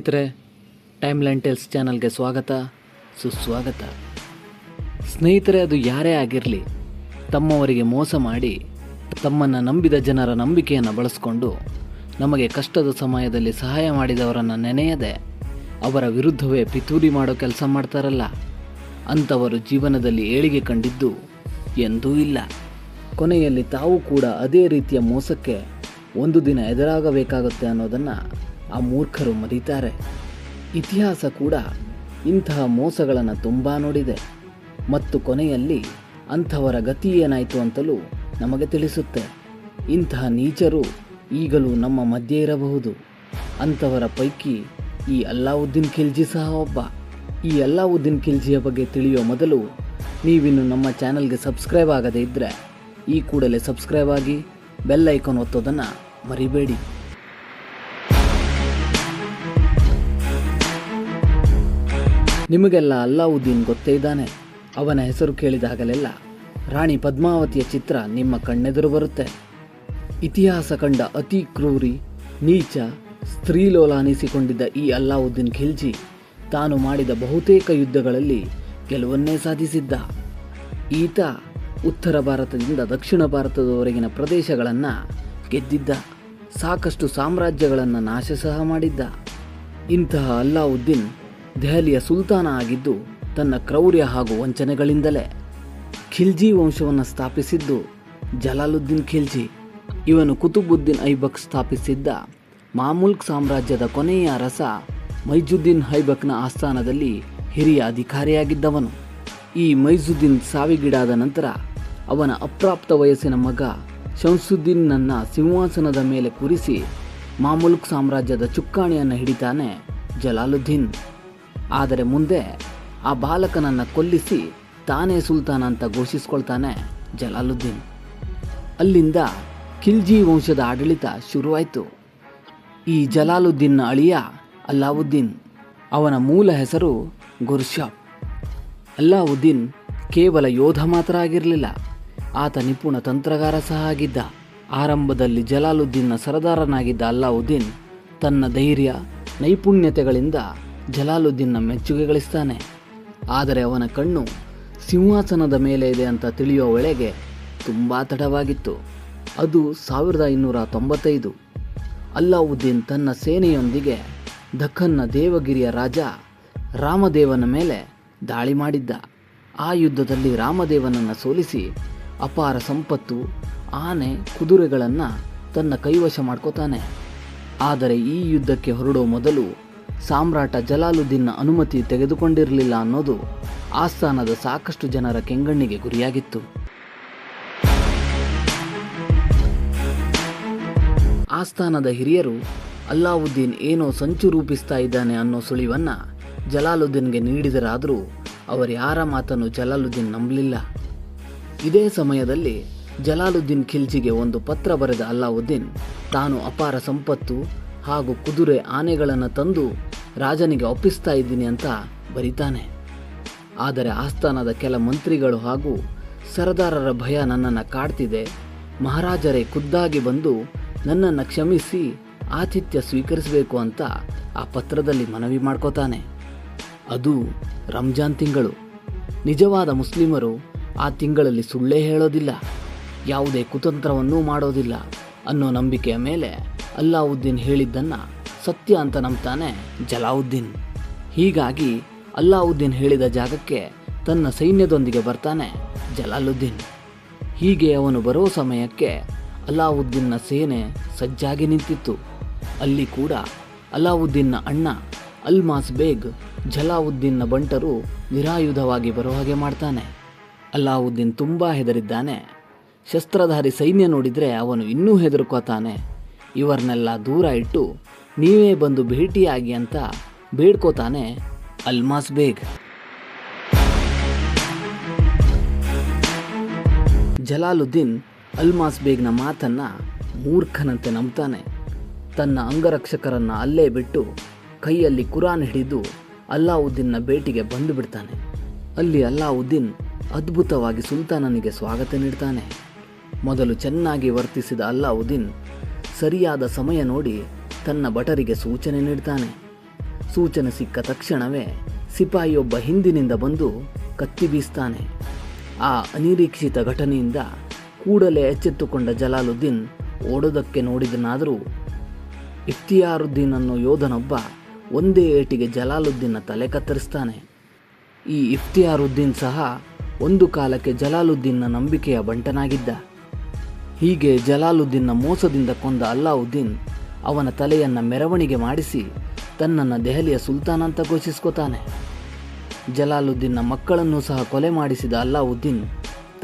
ಸ್ನೇಹಿತರೆ, timeline tells ಚಾನಲ್ಗೆ ಸ್ವಾಗತ ಸುಸ್ವಾಗತ. ಸ್ನೇಹಿತರೆ, ಅದು ಯಾರೇ ಆಗಿರಲಿ, ತಮ್ಮವರಿಗೆ ಮೋಸ ಮಾಡಿ ತಮ್ಮನ್ನು ನಂಬಿದ ಜನರ ನಂಬಿಕೆಯನ್ನು ಬಳಸಿಕೊಂಡು ನಮಗೆ ಕಷ್ಟದ ಸಮಯದಲ್ಲಿ ಸಹಾಯ ಮಾಡಿದವರನ್ನು ನೆನೆಯದೆ ಅವರ ವಿರುದ್ಧವೇ ಪಿತೂರಿ ಮಾಡೋ ಕೆಲಸ ಮಾಡ್ತಾರಲ್ಲ, ಅಂಥವರು ಜೀವನದಲ್ಲಿ ಏಳಿಗೆ ಕಂಡಿದ್ದು ಎಂದೂ ಇಲ್ಲ. ಕೊನೆಯಲ್ಲಿ ತಾವು ಕೂಡ ಅದೇ ರೀತಿಯ ಮೋಸಕ್ಕೆ ಒಂದು ದಿನ ಎದುರಾಗಬೇಕಾಗುತ್ತೆ ಅನ್ನೋದನ್ನು ಆ ಮೂರ್ಖರು ಮರೀತಾರೆ. ಇತಿಹಾಸ ಕೂಡ ಇಂತಹ ಮೋಸಗಳನ್ನು ತುಂಬ ನೋಡಿದೆ ಮತ್ತು ಕೊನೆಯಲ್ಲಿ ಅಂಥವರ ಗತಿ ಏನಾಯಿತು ಅಂತಲೂ ನಮಗೆ ತಿಳಿಸುತ್ತೆ. ಇಂತಹ ನೀಚರು ಈಗಲೂ ನಮ್ಮ ಮಧ್ಯೆ ಇರಬಹುದು. ಅಂಥವರ ಪೈಕಿ ಈ ಅಲ್ಲಾವುದ್ದೀನ್ ಖಿಲ್ಜಿ ಸಹ ಒಬ್ಬ. ಈ ಅಲ್ಲಾವುದ್ದೀನ್ ಖಿಲ್ಜಿಯ ಬಗ್ಗೆ ತಿಳಿಯೋ ಮೊದಲು ನೀವಿನ್ನು ನಮ್ಮ ಚಾನಲ್ಗೆ ಸಬ್ಸ್ಕ್ರೈಬ್ ಆಗದೇ ಇದ್ದರೆ ಈ ಕೂಡಲೇ ಸಬ್ಸ್ಕ್ರೈಬ್ ಆಗಿ ಬೆಲ್ ಐಕಾನ್ ಒತ್ತೋದನ್ನು ಮರಿಬೇಡಿ. ನಿಮಗೆಲ್ಲ ಅಲ್ಲಾವುದ್ದೀನ್ ಗೊತ್ತೇ ಇದ್ದಾನೆ. ಅವನ ಹೆಸರು ಕೇಳಿದಾಗಲೆಲ್ಲ ರಾಣಿ ಪದ್ಮಾವತಿಯ ಚಿತ್ರ ನಿಮ್ಮ ಕಣ್ಣೆದುರು ಬರುತ್ತೆ. ಇತಿಹಾಸ ಕಂಡ ಅತಿ ಕ್ರೂರಿ, ನೀಚ, ಸ್ತ್ರೀಲೋಲ ಅನಿಸಿಕೊಂಡಿದ್ದ ಈ ಅಲ್ಲಾವುದ್ದೀನ್ ಖಿಲ್ಜಿ ತಾನು ಮಾಡಿದ ಬಹುತೇಕ ಯುದ್ಧಗಳಲ್ಲಿ ಗೆಲುವನ್ನೇ ಸಾಧಿಸಿದ್ದ. ಈತ ಉತ್ತರ ಭಾರತದಿಂದ ದಕ್ಷಿಣ ಭಾರತದವರೆಗಿನ ಪ್ರದೇಶಗಳನ್ನು ಗೆದ್ದಿದ್ದ. ಸಾಕಷ್ಟು ಸಾಮ್ರಾಜ್ಯಗಳನ್ನು ನಾಶ ಸಹ ಮಾಡಿದ್ದ. ಇಂತಹ ಅಲ್ಲಾವುದ್ದೀನ್ ದೆಹಲಿಯ ಸುಲ್ತಾನ ಆಗಿದ್ದು ತನ್ನ ಕ್ರೌರ್ಯ ಹಾಗೂ ವಂಚನೆಗಳಿಂದಲೇ. ಖಿಲ್ಜಿ ವಂಶವನ್ನು ಸ್ಥಾಪಿಸಿದ್ದು ಜಲಾಲುದ್ದೀನ್ ಖಿಲ್ಜಿ. ಇವನು ಕುತುಬುದ್ದೀನ್ ಐಬಕ್ ಸ್ಥಾಪಿಸಿದ್ದ ಮಾಮುಲ್ಕ್ ಸಾಮ್ರಾಜ್ಯದ ಕೊನೆಯ ಅರಸ ಮೈಜುದ್ದೀನ್ ಐಬಕ್ನ ಆಸ್ಥಾನದಲ್ಲಿ ಹಿರಿಯ ಅಧಿಕಾರಿಯಾಗಿದ್ದವನು. ಈ ಮೈಜುದ್ದೀನ್ ಸಾವಿಗೀಡಾದ ನಂತರ ಅವನ ಅಪ್ರಾಪ್ತ ವಯಸ್ಸಿನ ಮಗ ಶಂಸುದ್ದೀನ್ನನ್ನು ಸಿಂಹಾಸನದ ಮೇಲೆ ಕೂರಿಸಿ ಮಾಮುಲ್ಕ್ ಸಾಮ್ರಾಜ್ಯದ ಚುಕ್ಕಾಣಿಯನ್ನು ಹಿಡಿತಾನೆ ಜಲಾಲುದ್ದೀನ್. ಆದರೆ ಮುಂದೆ ಆ ಬಾಲಕನನ್ನು ಕೊಲ್ಲಿಸಿ ತಾನೇ ಸುಲ್ತಾನ ಅಂತ ಘೋಷಿಸ್ಕೊಳ್ತಾನೆ ಜಲಾಲುದ್ದೀನ್. ಅಲ್ಲಿಂದ ಖಿಲ್ಜಿ ವಂಶದ ಆಡಳಿತ ಶುರುವಾಯಿತು. ಈ ಜಲಾಲುದ್ದೀನ್ನ ಅಳಿಯ ಅಲ್ಲಾವುದ್ದೀನ್. ಅವನ ಮೂಲ ಹೆಸರು ಗುರ್ಷಾಪ್. ಅಲ್ಲಾವುದ್ದೀನ್ ಕೇವಲ ಯೋಧ ಮಾತ್ರ ಆಗಿರಲಿಲ್ಲ, ಆತ ನಿಪುಣ ತಂತ್ರಗಾರ ಸಹ ಆಗಿದ್ದ. ಆರಂಭದಲ್ಲಿ ಜಲಾಲುದ್ದೀನ್ನ ಸರದಾರನಾಗಿದ್ದ ಅಲ್ಲಾವುದ್ದೀನ್ ತನ್ನ ಧೈರ್ಯ, ನೈಪುಣ್ಯತೆಗಳಿಂದ ಜಲಾಲುದ್ದೀನ್ನ ಮೆಚ್ಚುಗೆ ಗಳಿಸ್ತಾನೆ. ಆದರೆ ಅವನ ಕಣ್ಣು ಸಿಂಹಾಸನದ ಮೇಲೆ ಇದೆ ಅಂತ ತಿಳಿಯೋ ವೇಳೆಗೆ ತುಂಬ ತಡವಾಗಿತ್ತು. ಅದು 1595. ಅಲ್ಲಾವುದ್ದೀನ್ ತನ್ನ ಸೇನೆಯೊಂದಿಗೆ ದಖನ್ನ ದೇವಗಿರಿಯ ರಾಜ ರಾಮದೇವನ ಮೇಲೆ ದಾಳಿ ಮಾಡಿದ್ದ. ಆ ಯುದ್ಧದಲ್ಲಿ ರಾಮದೇವನನ್ನು ಸೋಲಿಸಿ ಅಪಾರ ಸಂಪತ್ತು, ಆನೆ, ಕುದುರೆಗಳನ್ನು ತನ್ನ ಕೈವಶ ಮಾಡ್ಕೋತಾನೆ. ಆದರೆ ಈ ಯುದ್ಧಕ್ಕೆ ಹೊರಡೋ ಮೊದಲು ಸಾಮ್ರಾಟ ಜಲಾಲುದ್ದೀನ್ನ ಅನುಮತಿ ತೆಗೆದುಕೊಂಡಿರಲಿಲ್ಲ ಅನ್ನೋದು ಆಸ್ಥಾನದ ಸಾಕಷ್ಟು ಜನರ ಕೆಂಗಣ್ಣಿಗೆ ಗುರಿಯಾಗಿತ್ತು. ಆಸ್ಥಾನದ ಹಿರಿಯರು ಅಲ್ಲಾವುದ್ದೀನ್ ಏನೋ ಸಂಚು ರೂಪಿಸ್ತಾ ಇದ್ದಾನೆ ಅನ್ನೋ ಸುಳಿವನ್ನು ಜಲಾಲುದ್ದೀನ್ಗೆ ನೀಡಿದರಾದರೂ ಅವರ್ಯಾರ ಮಾತನ್ನು ಜಲಾಲುದ್ದೀನ್ ನಂಬಲಿಲ್ಲ. ಇದೇ ಸಮಯದಲ್ಲಿ ಜಲಾಲುದ್ದೀನ್ ಖಿಲ್ಜಿಗೆ ಒಂದು ಪತ್ರ ಬರೆದ ಅಲ್ಲಾವುದ್ದೀನ್ ತಾನು ಅಪಾರ ಸಂಪತ್ತು ಹಾಗೂ ಕುದುರೆ, ಆನೆಗಳನ್ನು ತಂದು ರಾಜನಿಗೆ ಒಪ್ಪಿಸ್ತಾ ಇದ್ದೀನಿ ಅಂತ ಬರೀತಾನೆ. ಆದರೆ ಆಸ್ಥಾನದ ಕೆಲ ಮಂತ್ರಿಗಳು ಹಾಗೂ ಸರದಾರರ ಭಯ ನನ್ನನ್ನು ಕಾಡ್ತಿದೆ, ಮಹಾರಾಜರೇ ಖುದ್ದಾಗಿ ಬಂದು ನನ್ನನ್ನು ಕ್ಷಮಿಸಿ ಆತಿಥ್ಯ ಸ್ವೀಕರಿಸಬೇಕು ಅಂತ ಆ ಪತ್ರದಲ್ಲಿ ಮನವಿ ಮಾಡ್ಕೋತಾನೆ. ಅದು ರಂಜಾನ್ ತಿಂಗಳು. ನಿಜವಾದ ಮುಸ್ಲಿಮರು ಆ ತಿಂಗಳಲ್ಲಿ ಸುಳ್ಳೇ ಹೇಳೋದಿಲ್ಲ, ಯಾವುದೇ ಕುತಂತ್ರವನ್ನೂ ಮಾಡೋದಿಲ್ಲ ಅನ್ನೋ ನಂಬಿಕೆಯ ಮೇಲೆ ಅಲ್ಲಾವುದ್ದೀನ್ ಹೇಳಿದ್ದನ್ನು ಸತ್ಯ ಅಂತ ನಂಬ್ತಾನೆ ಜಲಾವುದ್ದೀನ್. ಹೀಗಾಗಿ ಅಲ್ಲಾವುದ್ದೀನ್ ಹೇಳಿದ ಜಾಗಕ್ಕೆ ತನ್ನ ಸೈನ್ಯದೊಂದಿಗೆ ಬರ್ತಾನೆ ಜಲಾಲುದ್ದೀನ್. ಹೀಗೆ ಅವನು ಬರೋ ಸಮಯಕ್ಕೆ ಅಲ್ಲಾವುದ್ದೀನ್ನ ಸೇನೆ ಸಜ್ಜಾಗಿ ನಿಂತಿತ್ತು. ಅಲ್ಲಿ ಕೂಡ ಅಲ್ಲಾವುದ್ದೀನ್ನ ಅಣ್ಣ ಅಲ್ಮಾಸ್ ಬೇಗ್ ಜಲಾವುದ್ದೀನ್ನ ಬಂಟರು ನಿರಾಯುಧವಾಗಿ ಬರೋ ಹಾಗೆ ಮಾಡ್ತಾನೆ. ಅಲ್ಲಾವುದ್ದೀನ್ ತುಂಬ ಹೆದರಿದ್ದಾನೆ. ಶಸ್ತ್ರಧಾರಿ ಸೈನ್ಯ ನೋಡಿದರೆ ಅವನು ಇನ್ನೂ ಹೆದರ್ಕೋತಾನೆ. ಇವರನ್ನೆಲ್ಲ ದೂರ ಇಟ್ಟು ನೀವೇ ಬಂದು ಭೇಟಿಯಾಗಿ ಅಂತ ಬೇಡ್ಕೋತಾನೆ ಅಲ್ಮಾಸ್ ಬೇಗ್. ಜಲಾಲುದ್ದೀನ್ ಅಲ್ಮಾಸ್ ಬೇಗ್ನ ಮಾತನ್ನು ಮೂರ್ಖನಂತೆ ನಂಬ್ತಾನೆ. ತನ್ನ ಅಂಗರಕ್ಷಕರನ್ನು ಅಲ್ಲೇ ಬಿಟ್ಟು ಕೈಯಲ್ಲಿ ಕುರಾನ್ ಹಿಡಿದು ಅಲ್ಲಾವುದ್ದೀನ್ನ ಭೇಟಿಗೆ ಬಂದು ಬಿಡ್ತಾನೆ. ಅಲ್ಲಿ ಅಲ್ಲಾವುದ್ದೀನ್ ಅದ್ಭುತವಾಗಿ ಸುಲ್ತಾನನಿಗೆ ಸ್ವಾಗತ ನೀಡ್ತಾನೆ. ಮೊದಲು ಚೆನ್ನಾಗಿ ವರ್ತಿಸಿದ ಅಲ್ಲಾವುದ್ದೀನ್ ಸರಿಯಾದ ಸಮಯ ನೋಡಿ ತನ್ನ ಭಟರಿಗೆ ಸೂಚನೆ ನೀಡ್ತಾನೆ. ಸೂಚನೆ ಸಿಕ್ಕ ತಕ್ಷಣವೇ ಸಿಪಾಯಿಯೊಬ್ಬ ಹಿಂದಿನಿಂದ ಬಂದು ಕತ್ತಿ ಬೀಸ್ತಾನೆ. ಆ ಅನಿರೀಕ್ಷಿತ ಘಟನೆಯಿಂದ ಕೂಡಲೇ ಎಚ್ಚೆತ್ತುಕೊಂಡ ಜಲಾಲುದ್ದೀನ್ ಓಡೋದಕ್ಕೆ ನೋಡಿದನಾದರೂ ಇಫ್ತಿಯಾರುದ್ದೀನ್ ಅನ್ನೋ ಯೋಧನೊಬ್ಬ ಒಂದೇ ಏಟಿಗೆ ಜಲಾಲುದ್ದೀನ್ನ ತಲೆ ಕತ್ತರಿಸ್ತಾನೆ. ಈ ಇಫ್ತಿಯಾರುದ್ದೀನ್ ಸಹ ಒಂದು ಕಾಲಕ್ಕೆ ಜಲಾಲುದ್ದೀನ್ನ ನಂಬಿಕೆಯ ಬಂಟನಾಗಿದ್ದ. ಹೀಗೆ ಜಲಾಲುದ್ದೀನ್ನ ಮೋಸದಿಂದ ಕೊಂದ ಅಲ್ಲಾವುದ್ದೀನ್ ಅವನ ತಲೆಯನ್ನು ಮೆರವಣಿಗೆ ಮಾಡಿಸಿ ತನ್ನನ್ನು ದೆಹಲಿಯ ಸುಲ್ತಾನ್ ಅಂತ ಘೋಷಿಸ್ಕೋತಾನೆ. ಜಲಾಲುದ್ದೀನ್ನ ಮಕ್ಕಳನ್ನೂ ಸಹ ಕೊಲೆ ಮಾಡಿಸಿದ ಅಲ್ಲಾವುದ್ದೀನ್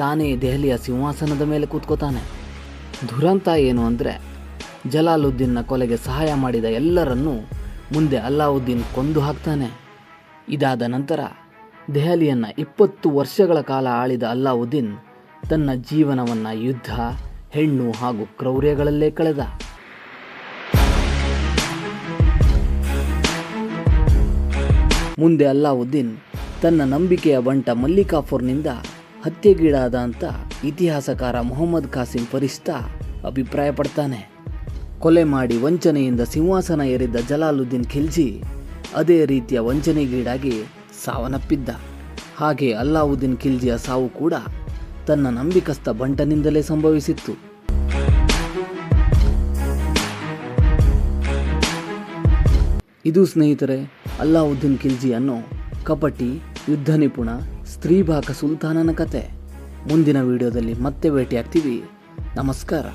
ತಾನೇ ದೆಹಲಿಯ ಸಿಂಹಾಸನದ ಮೇಲೆ ಕೂತ್ಕೋತಾನೆ. ದುರಂತ ಏನು ಅಂದರೆ ಜಲಾಲುದ್ದೀನ್ನ ಕೊಲೆಗೆ ಸಹಾಯ ಮಾಡಿದ ಎಲ್ಲರನ್ನೂ ಮುಂದೆ ಅಲ್ಲಾವುದ್ದೀನ್ ಕೊಂದು ಹಾಕ್ತಾನೆ. ಇದಾದ ನಂತರ ದೆಹಲಿಯನ್ನು 20 ವರ್ಷಗಳ ಕಾಲ ಆಳಿದ ಅಲ್ಲಾವುದ್ದೀನ್ ತನ್ನ ಜೀವನವನ್ನು ಯುದ್ಧ, ಹೆಣ್ಣು ಹಾಗೂ ಕ್ರೌರ್ಯಗಳಲ್ಲೇ ಕಳೆದ. ಮುಂದೆ ಅಲ್ಲಾವುದ್ದೀನ್ ತನ್ನ ನಂಬಿಕೆಯ ಬಂಟ ಮಲ್ಲಿಕಾಫರ್ನಿಂದ ಹತ್ಯೆಗೀಡಾದ ಅಂತ ಇತಿಹಾಸಕಾರ ಮೊಹಮ್ಮದ್ ಕಾಸಿಂ ಫರಿಷ್ತಾ ಅಭಿಪ್ರಾಯಪಡ್ತಾನೆ. ಕೊಲೆ ಮಾಡಿ ವಂಚನೆಯಿಂದ ಸಿಂಹಾಸನ ಏರಿದ್ದ ಜಲಾಲುದ್ದೀನ್ ಖಿಲ್ಜಿ ಅದೇ ರೀತಿಯ ವಂಚನೆಗೀಡಾಗಿ ಸಾವನ್ನಪ್ಪಿದ್ದ. ಹಾಗೆ ಅಲ್ಲಾವುದ್ದೀನ್ ಖಿಲ್ಜಿಯ ಸಾವು ಕೂಡ ತನ್ನ ನಂಬಿಕಸ್ಥ ಬಂಟನಿಂದಲೇ ಸಂಭವಿಸಿತ್ತು. ಇದು ಸ್ನೇಹಿತರೆ ಅಲ್ಲಾವುದ್ದೀನ್ ಖಿಲ್ಜಿ ಅನ್ನೋ ಕಪಟಿ, ಯುದ್ಧ ನಿಪುಣ, ಸ್ತ್ರೀಭಾಕ ಸುಲ್ತಾನನ ಕತೆ. ಮುಂದಿನ ವಿಡಿಯೋದಲ್ಲಿ ಮತ್ತೆ ಭೇಟಿಯಾಗ್ತೀವಿ. ನಮಸ್ಕಾರ.